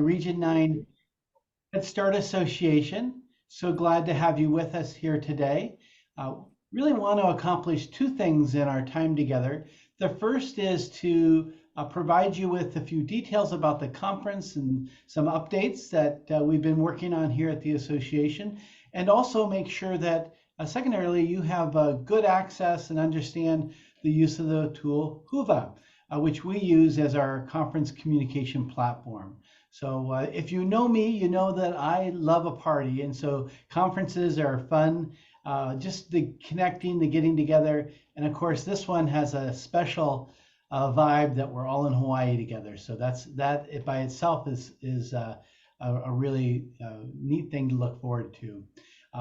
Region 9 Head Start Association. So glad to have you with us here today. Really want to accomplish two things in our time together. The first is to provide you with a few details about the conference and some updates that we've been working on here at the association, and also make sure that secondarily you have good access and understand the use of the tool Whova, which we use as our conference communication platform. So if you know me, you know that I love a party, and so conferences are fun, just the connecting, the getting together, and of course this one has a special vibe that we're all in Hawaii together. So that it by itself is a really neat thing to look forward to.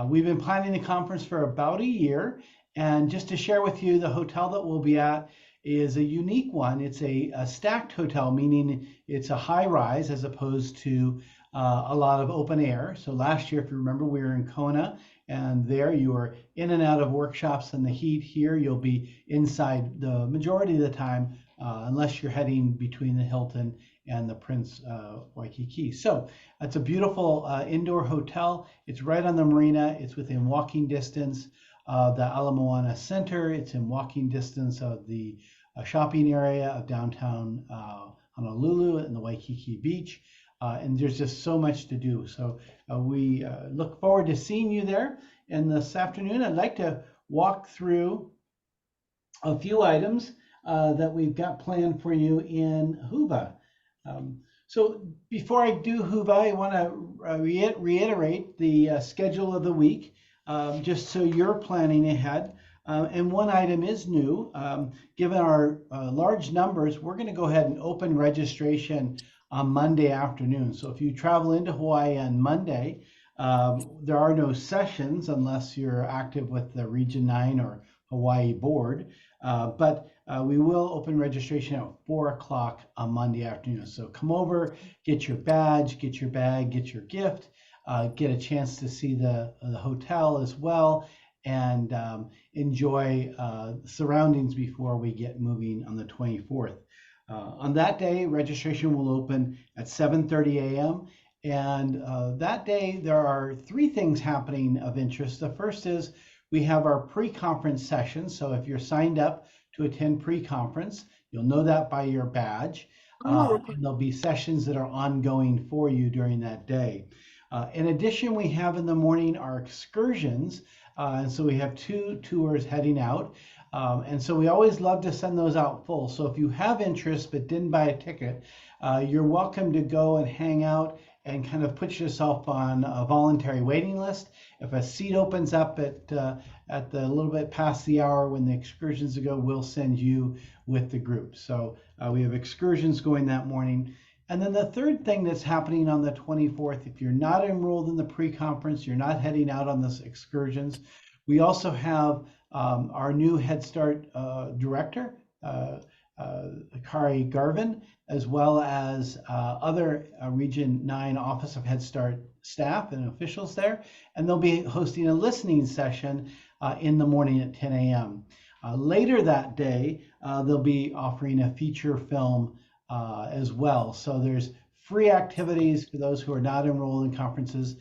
We've been planning the conference for about a year, and just to share with you, the hotel that we'll be at is a unique one. It's a stacked hotel, meaning it's a high rise as opposed to a lot of open air. So last year, if you remember, we were in Kona, and there you were in and out of workshops in the heat. Here you'll be inside the majority of the time, unless you're heading between the Hilton and the Prince Waikiki. So it's a beautiful indoor hotel. It's right on the marina. It's within walking distance of the Ala Moana Center. It's in walking distance of the shopping area of downtown Honolulu and the Waikiki Beach. And there's just so much to do. So we look forward to seeing you there. And this afternoon, I'd like to walk through a few items that we've got planned for you in Whova. So before I do Whova, I want to reiterate the schedule of the week, just so you're planning ahead. And one item is new. Given our large numbers, we're going to go ahead and open registration on Monday afternoon. So if you travel into Hawaii on Monday, there are no sessions unless you're active with the Region 9 or Hawaii board. But we will open registration at 4 o'clock on Monday afternoon. So come over, get your badge, get your bag, get your gift, get a chance to see the hotel as well, and enjoy surroundings before we get moving on the 24th. On that day, registration will open at 7:30 a.m. And that day, there are three things happening of interest. The first is we have our pre-conference session. So if you're signed up to attend pre-conference, you'll know that by your badge. And there'll be sessions that are ongoing for you during that day. In addition, we have in the morning our excursions. And so we have two tours heading out. And so we always love to send those out full. So if you have interest but didn't buy a ticket, you're welcome to go and hang out and kind of put yourself on a voluntary waiting list. If a seat opens up at the little bit past the hour when the excursions go, we'll send you with the group. So we have excursions going that morning. And then the third thing that's happening on the 24th, if you're not enrolled in the pre-conference, you're not heading out on this excursions, we also have our new Head Start director, Kari Garvin, as well as other Region 9 Office of Head Start staff and officials there. And they'll be hosting a listening session in the morning at 10 a.m. Later that day, they'll be offering a feature film as well. So there's free activities for those who are not enrolled in conferences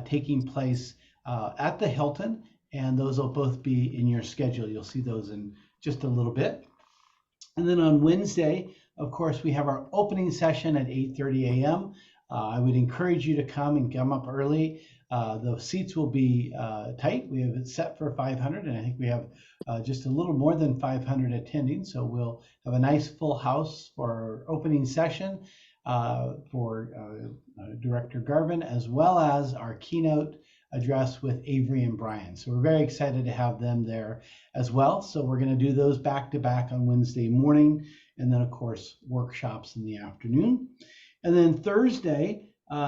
taking place at the Hilton, and those will both be in your schedule. You'll see those in just a little bit. And then on Wednesday, of course, we have our opening session at 8:30 a.m. I would encourage you to come and come up early. The seats will be tight. We have it set for 500, and I think we have just a little more than 500 attending. So we'll have a nice full house for our opening session for Director Garvin, as well as our keynote address with Avery and Brian. So we're very excited to have them there as well. So we're going to do those back to back on Wednesday morning, and then of course workshops in the afternoon. And then Thursday,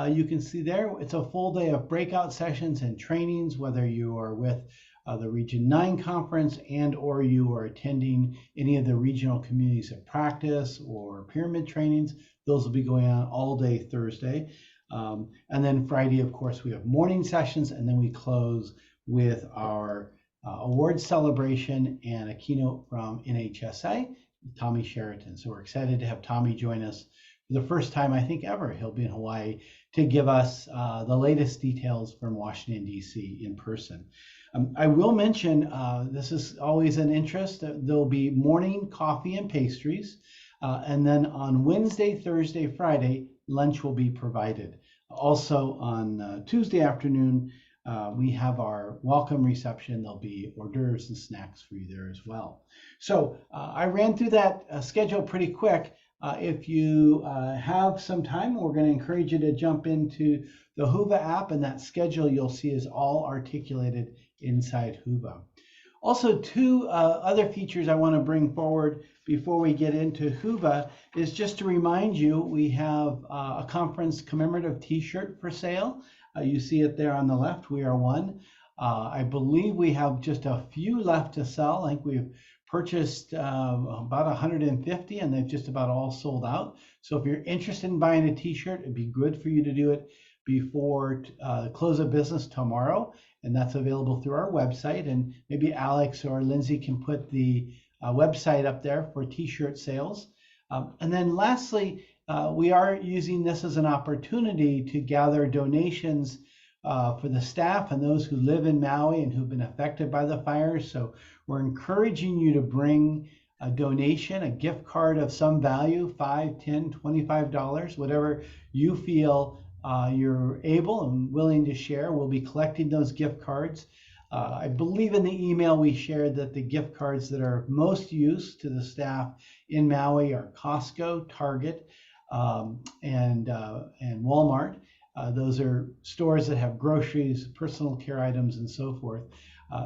you can see there, it's a full day of breakout sessions and trainings, whether you are with the Region 9 conference and or you are attending any of the regional communities of practice or pyramid trainings. Those will be going on all day Thursday. And then Friday, of course, we have morning sessions, and then we close with our awards celebration and a keynote from NHSA, Tommy Sheraton. So we're excited to have Tommy join us the first time I think ever he'll be in Hawaii to give us the latest details from Washington, D.C. in person. I will mention, this is always an interest, there'll be morning coffee and pastries. And then on Wednesday, Thursday, Friday, lunch will be provided. Also on Tuesday afternoon, we have our welcome reception. There'll be hors d'oeuvres and snacks for you there as well. So I ran through that schedule pretty quick. If you have some time, we're going to encourage you to jump into the Whova app, and that schedule you'll see is all articulated inside Whova. Also, two other features I want to bring forward before we get into Whova is just to remind you, we have a conference commemorative t-shirt for sale. You see it there on the left, we are one. I believe we have just a few left to sell. I think we've purchased about 150 and they've just about all sold out. So if you're interested in buying a t-shirt, it'd be good for you to do it before close of business tomorrow. And that's available through our website. And maybe Alex or Lindsay can put the website up there for t-shirt sales. And then lastly, we are using this as an opportunity to gather donations for the staff and those who live in Maui and who've been affected by the fires. So we're encouraging you to bring a donation, a gift card of some value, $5, $10, $25, whatever you feel you're able and willing to share. We'll be collecting those gift cards. I believe in the email we shared that the gift cards that are most used to the staff in Maui are Costco, Target, and Walmart. Those are stores that have groceries, personal care items, and so forth.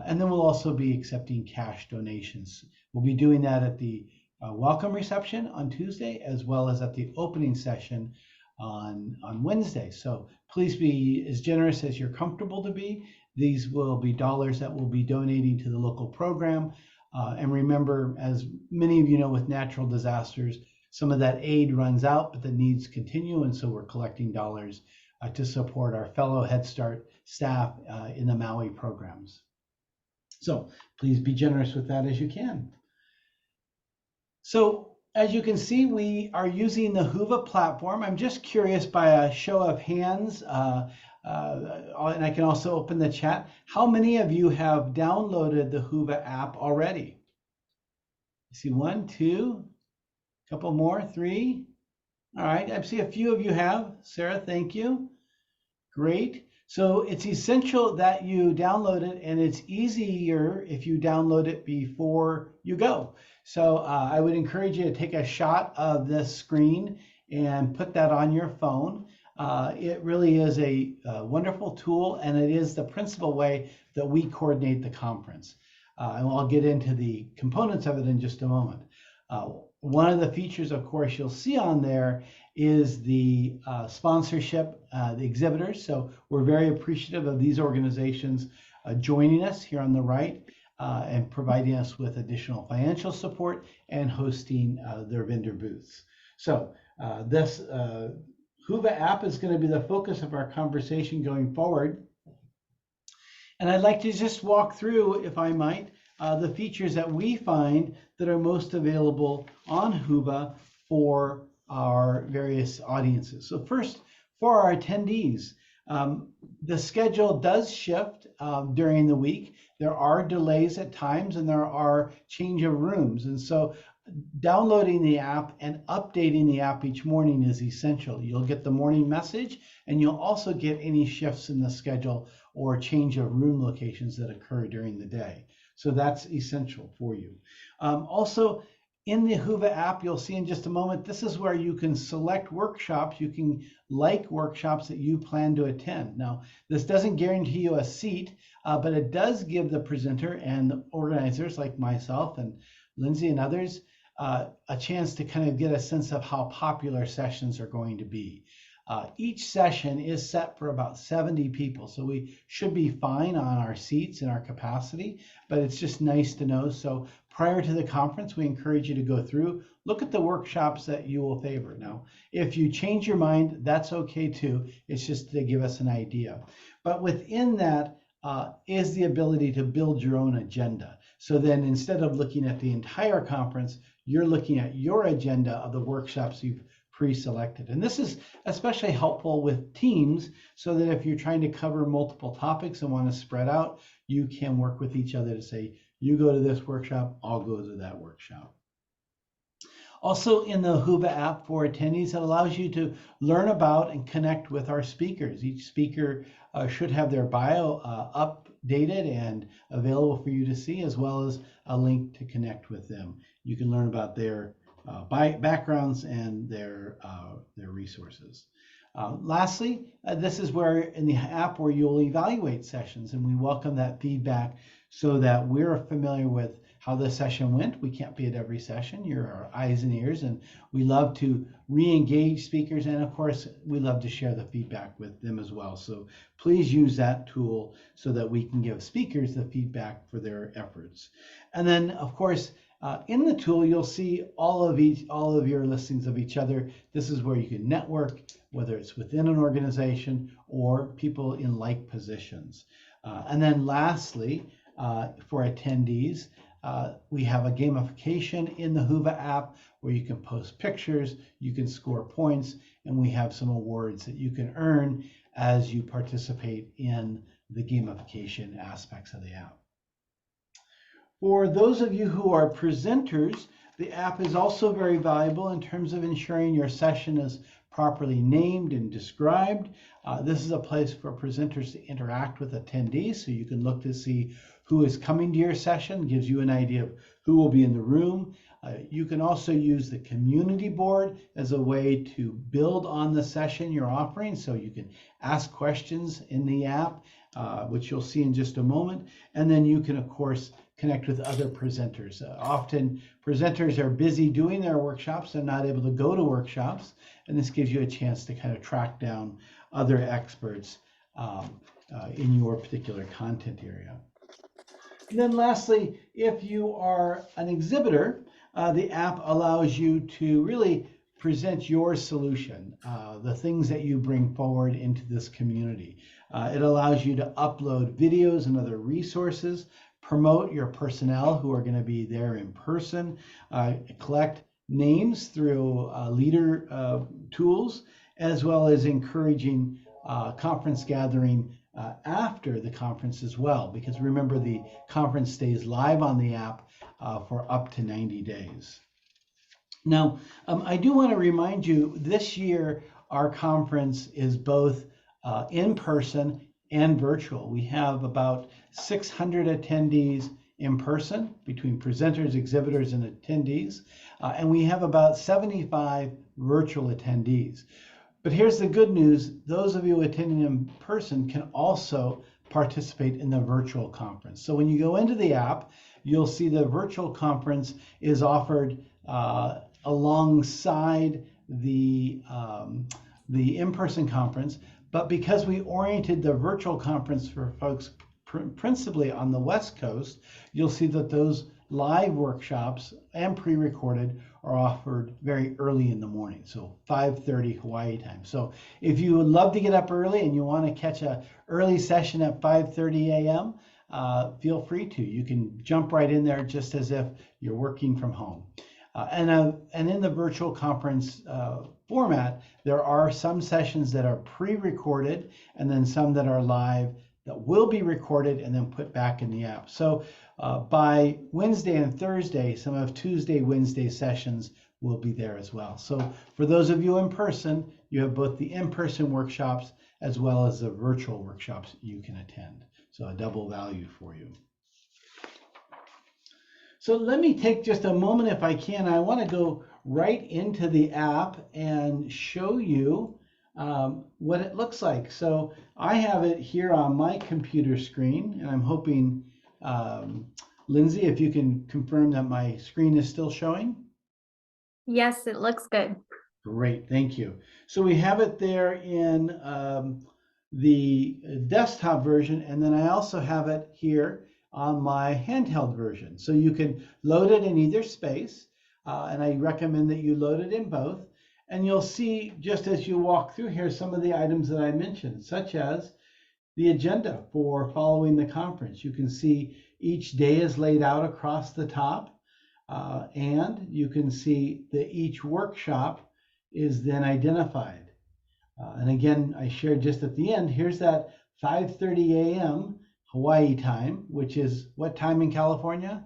And then we'll also be accepting cash donations. We'll be doing that at the welcome reception on Tuesday, as well as at the opening session on Wednesday. So please be as generous as you're comfortable to be. These will be dollars that we'll be donating to the local program. And remember, as many of you know, with natural disasters, some of that aid runs out, but the needs continue. And so we're collecting dollars to support our fellow Head Start staff in the Maui programs. So please be generous with that as you can. So as you can see, we are using the Whova platform. I'm just curious, by a show of hands, and I can also open the chat, how many of you have downloaded the Whova app already? I see 1, 2, a couple more, 3. All right, I see a few of you have. Sarah, thank you. Great. So it's essential that you download it, and it's easier if you download it before you go. So I would encourage you to take a shot of this screen and put that on your phone. It really is a wonderful tool, and it is the principal way that we coordinate the conference. And I'll get into the components of it in just a moment. One of the features, of course, you'll see on there is the sponsorship, the exhibitors. So we're very appreciative of these organizations joining us here on the right and providing us with additional financial support and hosting their vendor booths. So this Whova app is going to be the focus of our conversation going forward. And I'd like to just walk through, if I might, the features that we find that are most available on Whova for our various audiences. So first, for our attendees, the schedule does shift during the week. There are delays at times, and there are change of rooms. And so downloading the app and updating the app each morning is essential. You'll get the morning message, and you'll also get any shifts in the schedule or change of room locations that occur during the day. So that's essential for you. Also, in the Whova app, you'll see in just a moment, this is where you can select workshops. You can like workshops that you plan to attend. Now, this doesn't guarantee you a seat, but it does give the presenter and the organizers like myself and Lindsay and others a chance to kind of get a sense of how popular sessions are going to be. Each session is set for about 70 people, so we should be fine on our seats and our capacity, but it's just nice to know. So prior to the conference, we encourage you to go through, look at the workshops that you will favor. Now, if you change your mind, that's okay too. It's just to give us an idea. But within that is the ability to build your own agenda. So then instead of looking at the entire conference, you're looking at your agenda of the workshops you've pre-selected. And this is especially helpful with teams so that if you're trying to cover multiple topics and want to spread out, you can work with each other to say, you go to this workshop, I'll go to that workshop. Also in the Whova app for attendees, it allows you to learn about and connect with our speakers. Each speaker should have their bio updated and available for you to see, as well as a link to connect with them. You can learn about their backgrounds and their resources. Lastly, this is where in the app where you'll evaluate sessions, and we welcome that feedback so that we're familiar with how the session went. We can't be at every session. You're our eyes and ears, and we love to re-engage speakers, and of course, we love to share the feedback with them as well. So please use that tool so that we can give speakers the feedback for their efforts. And then, of course, in the tool, you'll see all of your listings of each other. This is where you can network, whether it's within an organization or people in like positions. And then lastly, for attendees, we have a gamification in the Whova app where you can post pictures, you can score points, and we have some awards that you can earn as you participate in the gamification aspects of the app. For those of you who are presenters, the app is also very valuable in terms of ensuring your session is properly named and described. This is a place for presenters to interact with attendees, so you can look to see who is coming to your session, gives you an idea of who will be in the room. You can also use the community board as a way to build on the session you're offering, so you can ask questions in the app, which you'll see in just a moment. And then you can, of course, connect with other presenters. Often presenters are busy doing their workshops and not able to go to workshops, and this gives you a chance to kind of track down other experts in your particular content area. And then lastly, if you are an exhibitor, the app allows you to really present your solution, the things that you bring forward into this community. It allows you to upload videos and other resources, promote your personnel who are going to be there in person, collect names through leader tools, as well as encouraging conference gathering after the conference as well, because remember, the conference stays live on the app for up to 90 days. Now, I do want to remind you, this year our conference is both in person and virtual. We have about 600 attendees in person between presenters, exhibitors, and attendees, and we have about 75 virtual attendees. But here's the good news: those of you attending in person can also participate in the virtual conference. So when you go into the app, you'll see the virtual conference is offered alongside the in-person conference. But because we oriented the virtual conference for folks principally on the West Coast, you'll see that those live workshops and pre-recorded are offered very early in the morning, so 5:30 Hawaii time. So if you would love to get up early and you want to catch a early session at 5:30 a.m., feel free to. You can jump right in there just as if you're working from home. And in the virtual conference format, there are some sessions that are pre-recorded and then some that are live that will be recorded and then put back in the app. So by Wednesday and Thursday, some of Tuesday, Wednesday sessions will be there as well. So for those of you in person, you have both the in-person workshops as well as the virtual workshops you can attend. So a double value for you. So let me take just a moment, if I can. I want to go right into the app and show you what it looks like. So I have it here on my computer screen, and I'm hoping, Lindsay, if you can confirm that my screen is still showing. Yes, it looks good. Great, thank you. So we have it there in the desktop version, and then I also have it here on my handheld version. So you can load it in either space, and I recommend that you load it in both. And you'll see, just as you walk through here, some of the items that I mentioned, such as the agenda for following the conference. You can see each day is laid out across the top, and you can see that each workshop is then identified. And again, I shared just at the end, here's that 5:30 a.m. Hawaii time, which is what time in California?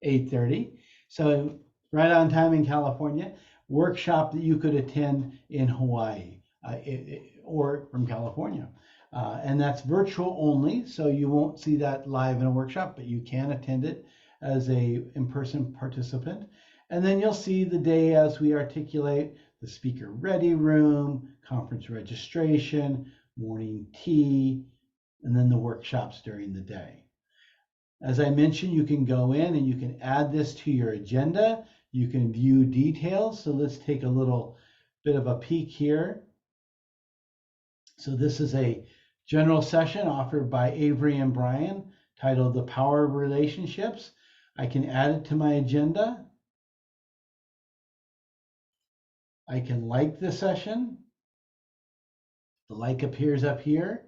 8:30. So right on time in California. Workshop that you could attend in Hawaii or from California. And that's virtual only, so you won't see that live in a workshop, but you can attend it as a in-person participant. And then you'll see the day as we articulate the speaker ready room, conference registration, morning tea, and then the workshops during the day. As I mentioned, you can go in and you can add this to your agenda. You can view details. So let's take a little bit of a peek here. So this is a general session offered by Avery and Brian titled The Power of Relationships. I can add it to my agenda. I can like the session. The like appears up here.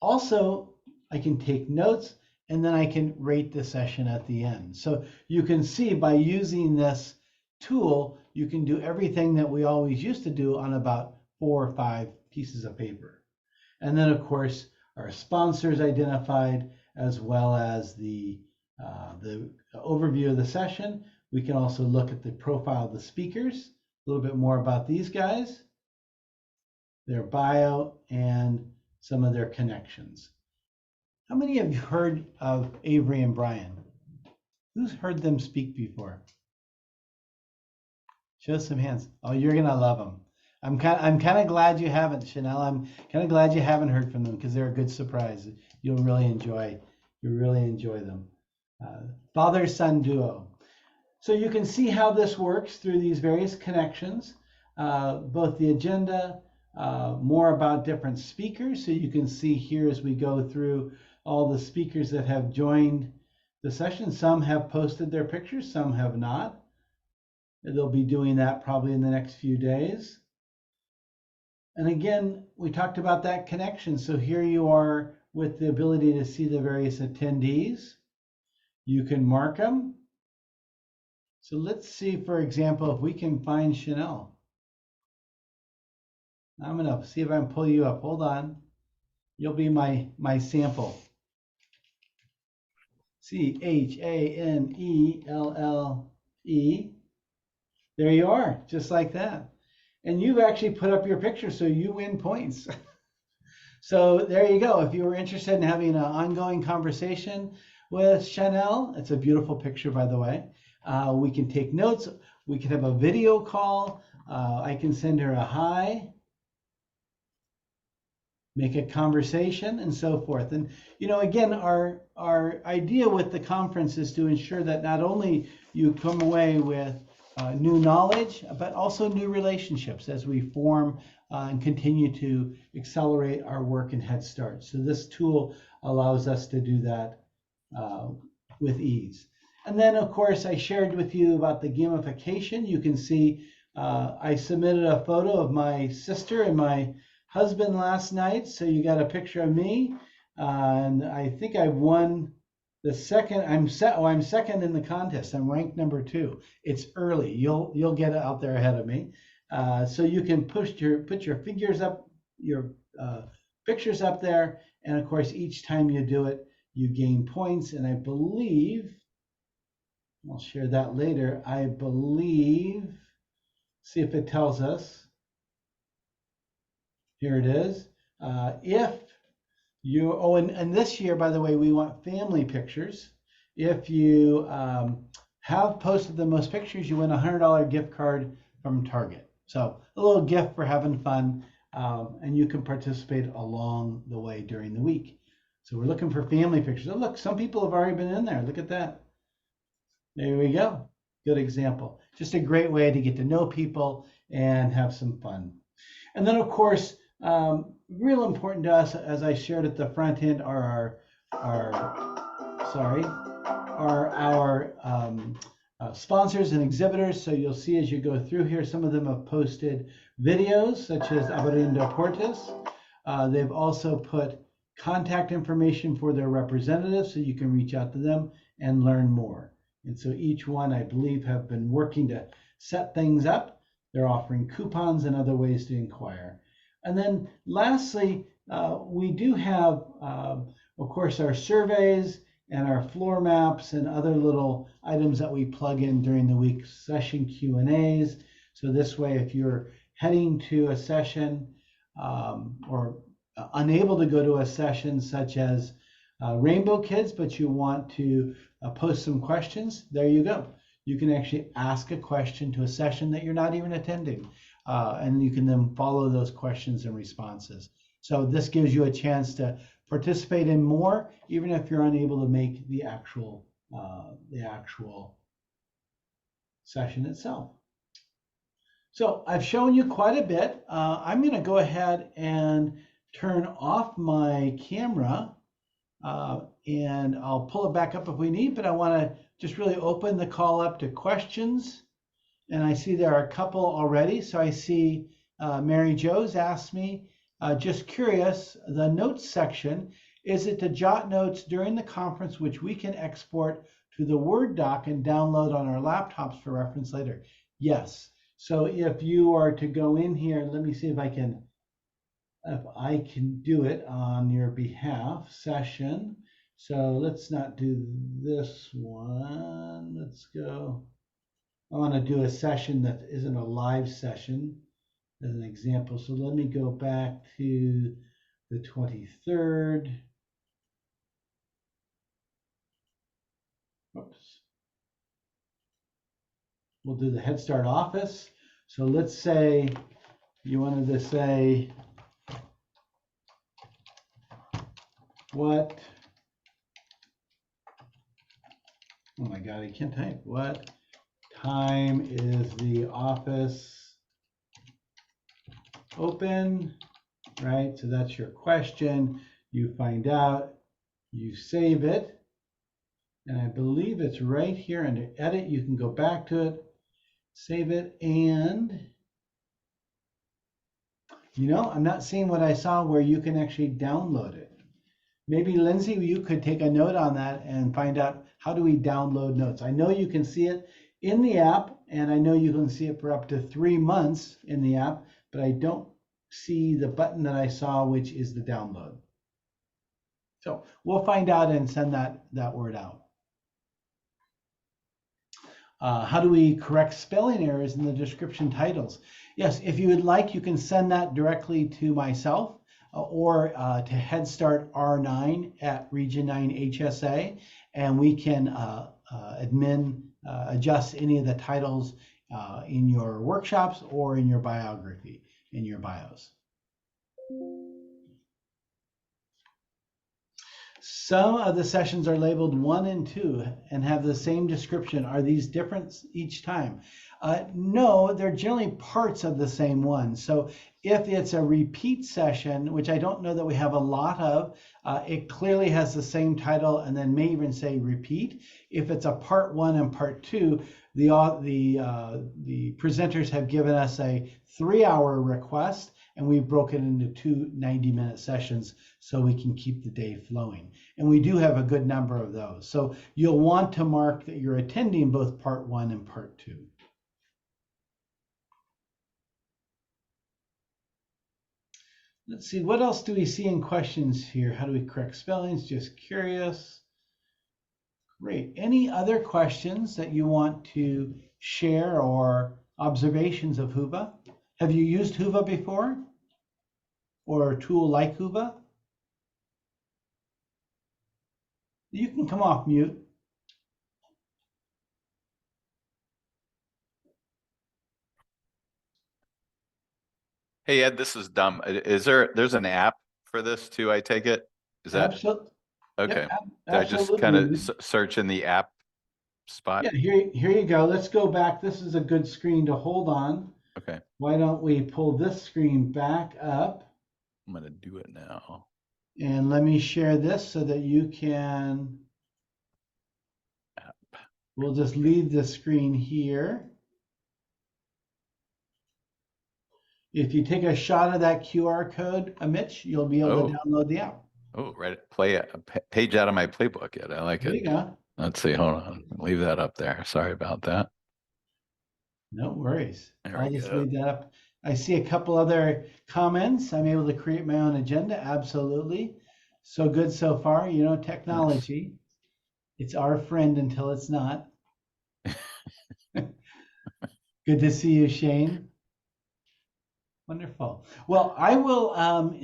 Also, I can take notes and then I can rate the session at the end. So you can see by using this tool, you can do everything that we always used to do on about 4 or 5 pieces of paper. And then of course, our sponsors identified, as well as the overview of the session. We can also look at the profile of the speakers, a little bit more about these guys, their bio, and some of their connections. How many of you heard of Avery and Brian? Who's heard them speak before? Show some hands. Oh, you're gonna love them. I'm kind of glad you haven't, Chanel. I'm kind of glad you haven't heard from them because they're a good surprise. You'll really enjoy them. Father-son duo. So you can see how this works through these various connections, both the agenda, more about different speakers. So you can see here as we go through all the speakers that have joined the session. Some have posted their pictures, some have not. They'll be doing that probably in the next few days. And again, we talked about that connection. So here you are with the ability to see the various attendees. You can mark them. So let's see, for example, if we can find Chanel. I'm going to see if I can pull you up. Hold on. You'll be my sample. CHANELLE. There you are, just like that. And you've actually put up your picture, so you win points. So there you go. If you were interested in having an ongoing conversation with Chanel, it's a beautiful picture, by the way. We can take notes. We can have a video call. I can send her a hi, make a conversation, and so forth. And again, our idea with the conference is to ensure that not only you come away with new knowledge, but also new relationships as we form and continue to accelerate our work in Head Start. So this tool allows us to do that with ease. And then, of course, I shared with you about the gamification. You can see I submitted a photo of my sister and my husband last night. So you got a picture of me. And I think I won the second. I'm second in the contest. I'm ranked number 2. It's early. You'll get out there ahead of me. So you can put your figures up, your pictures up there. And of course, each time you do it, you gain points. And I believe, I'll share that later. I believe, see if it tells us. Here it is. If you, and this year, by the way, we want family pictures. If you have posted the most pictures, you win a $100 gift card from Target. So a little gift for having fun, and you can participate along the way during the week. So we're looking for family pictures. Oh, look, some people have already been in there. Look at that. There we go. Good example. Just a great way to get to know people and have some fun. And then, of course, real important to us, as I shared at the front end, are our sponsors and exhibitors. So you'll see as you go through here, some of them have posted videos, such as Abarindo Portes. They've also put contact information for their representatives, so you can reach out to them and learn more. And so each one, I believe, have been working to set things up. They're offering coupons and other ways to inquire. And then lastly, we do have, of course, our surveys and our floor maps and other little items that we plug in during the week, session Q&As. So this way, if you're heading to a session or unable to go to a session such as Rainbow Kids, but you want to post some questions, there you go. You can actually ask a question to a session that you're not even attending, and you can then follow those questions and responses. So this gives you a chance to participate in more, even if you're unable to make the actual session itself. So I've shown you quite a bit. I'm going to go ahead and turn off my camera, and I'll pull it back up if we need, but I want to just really open the call up to questions. And I see there are a couple already. So I see Mary Jo's asked me, just curious, the notes section, is it to jot notes during the conference which we can export to the Word doc and download on our laptops for reference later? Yes. So if you are to go in here, let me see if I can do it on your behalf, session. So let's not do this one. Let's go. I want to do a session that isn't a live session as an example. So let me go back to the 23rd. Oops. We'll do the Head Start office. So let's say you wanted to say, what, oh my God, I can't type. What time is the office open? Right, so that's your question. You find out, you save it, and I believe it's right here under edit. You can go back to it, save it, and I'm not seeing what I saw where you can actually download it. Maybe Lindsay, you could take a note on that and find out, how do we download notes? I know you can see it in the app, and I know you can see it for up to 3 months in the app, but I don't see the button that I saw, which is the download. So we'll find out and send that word out. How do we correct spelling errors in the description titles? Yes, if you would like, you can send that directly to myself or to Head Start R9 at Region 9 HSA, and we can adjust any of the titles in your workshops or in your biography, in your bios. Some of the sessions are labeled 1 and 2 and have the same description. Are these different each time? No, they're generally parts of the same one. So if it's a repeat session, which I don't know that we have a lot of, it clearly has the same title and then may even say repeat. If it's a part 1 and part 2, the presenters have given us a 3-hour request, and we've broken into 2 90-minute sessions so we can keep the day flowing. And we do have a good number of those. So you'll want to mark that you're attending both part 1 and part 2. Let's see, what else do we see in questions here? How do we correct spellings? Just curious. Great. Any other questions that you want to share or observations of Whova? Have you used Whova before? Or a tool like Whova? You can come off mute. Hey Ed, this is dumb. There's an app for this too, I take it? Is that Absolutely. okay? Yep, Did I just kind absolutely. of search in the app spot? Yeah, here you go. Let's go back. This is a good screen to hold on. Okay. Why don't we pull this screen back up? I'm gonna do it now. And let me share this so that you can. We'll just leave the screen here. If you take a shot of that QR code, Mitch, you'll be able to download the app. Oh, right. Play a page out of my playbook yet. I like it. There you go. Let's see. Hold on. Leave that up there. Sorry about that. No worries. There I'll we just go. leave that up. I see a couple other comments. I'm able to create my own agenda. Absolutely. So good so far. You know, Nice. technology, it's our friend until it's not. Good to see you, Shane. Wonderful. Well, I will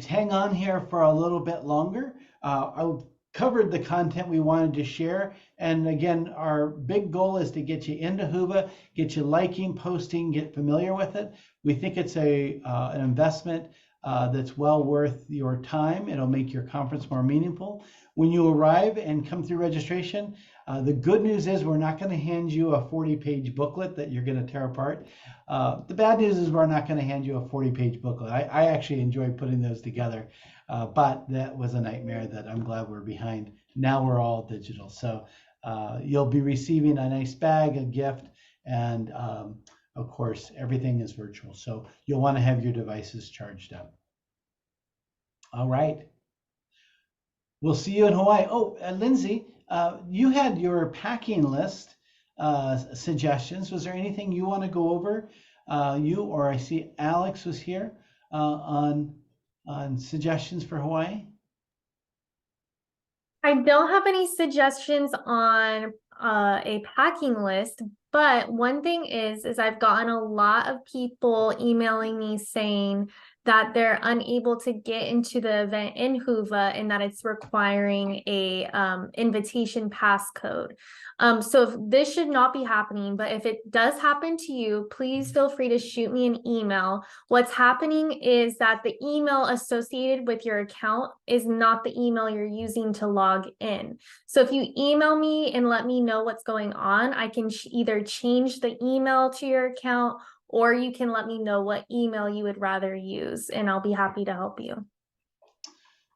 hang on here for a little bit longer. I've covered the content we wanted to share. And again, our big goal is to get you into Whova, get you liking, posting, get familiar with it. We think it's an investment that's well worth your time. It'll make your conference more meaningful. When you arrive and come through registration, the good news is we're not going to hand you a 40-page booklet that you're going to tear apart. The bad news is we're not going to hand you a 40-page booklet. I actually enjoy putting those together, but that was a nightmare that I'm glad we're behind. Now we're all digital. So you'll be receiving a nice bag, a gift, and of course, everything is virtual. So you'll want to have your devices charged up. All right. We'll see you in Hawaii. Oh, Lindsay, you had your packing list suggestions. Was there anything you want to go over? You or I see Alex was here on suggestions for Hawaii. I don't have any suggestions on a packing list, but one thing is I've gotten a lot of people emailing me saying that they're unable to get into the event in Whova and that it's requiring a invitation passcode. So if this should not be happening, but if it does happen to you, please feel free to shoot me an email. What's happening is that the email associated with your account is not the email you're using to log in. So if you email me and let me know what's going on, I can either change the email to your account, or you can let me know what email you would rather use, and I'll be happy to help you.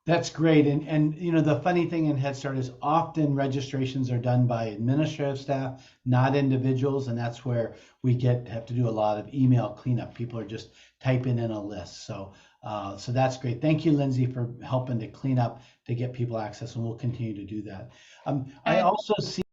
That's great. And you know, the funny thing in Head Start is often registrations are done by administrative staff, not individuals, and that's where we have to do a lot of email cleanup. People are just typing in a list. So that's great. Thank you, Lindsay, for helping to clean up to get people access, and we'll continue to do that. I also see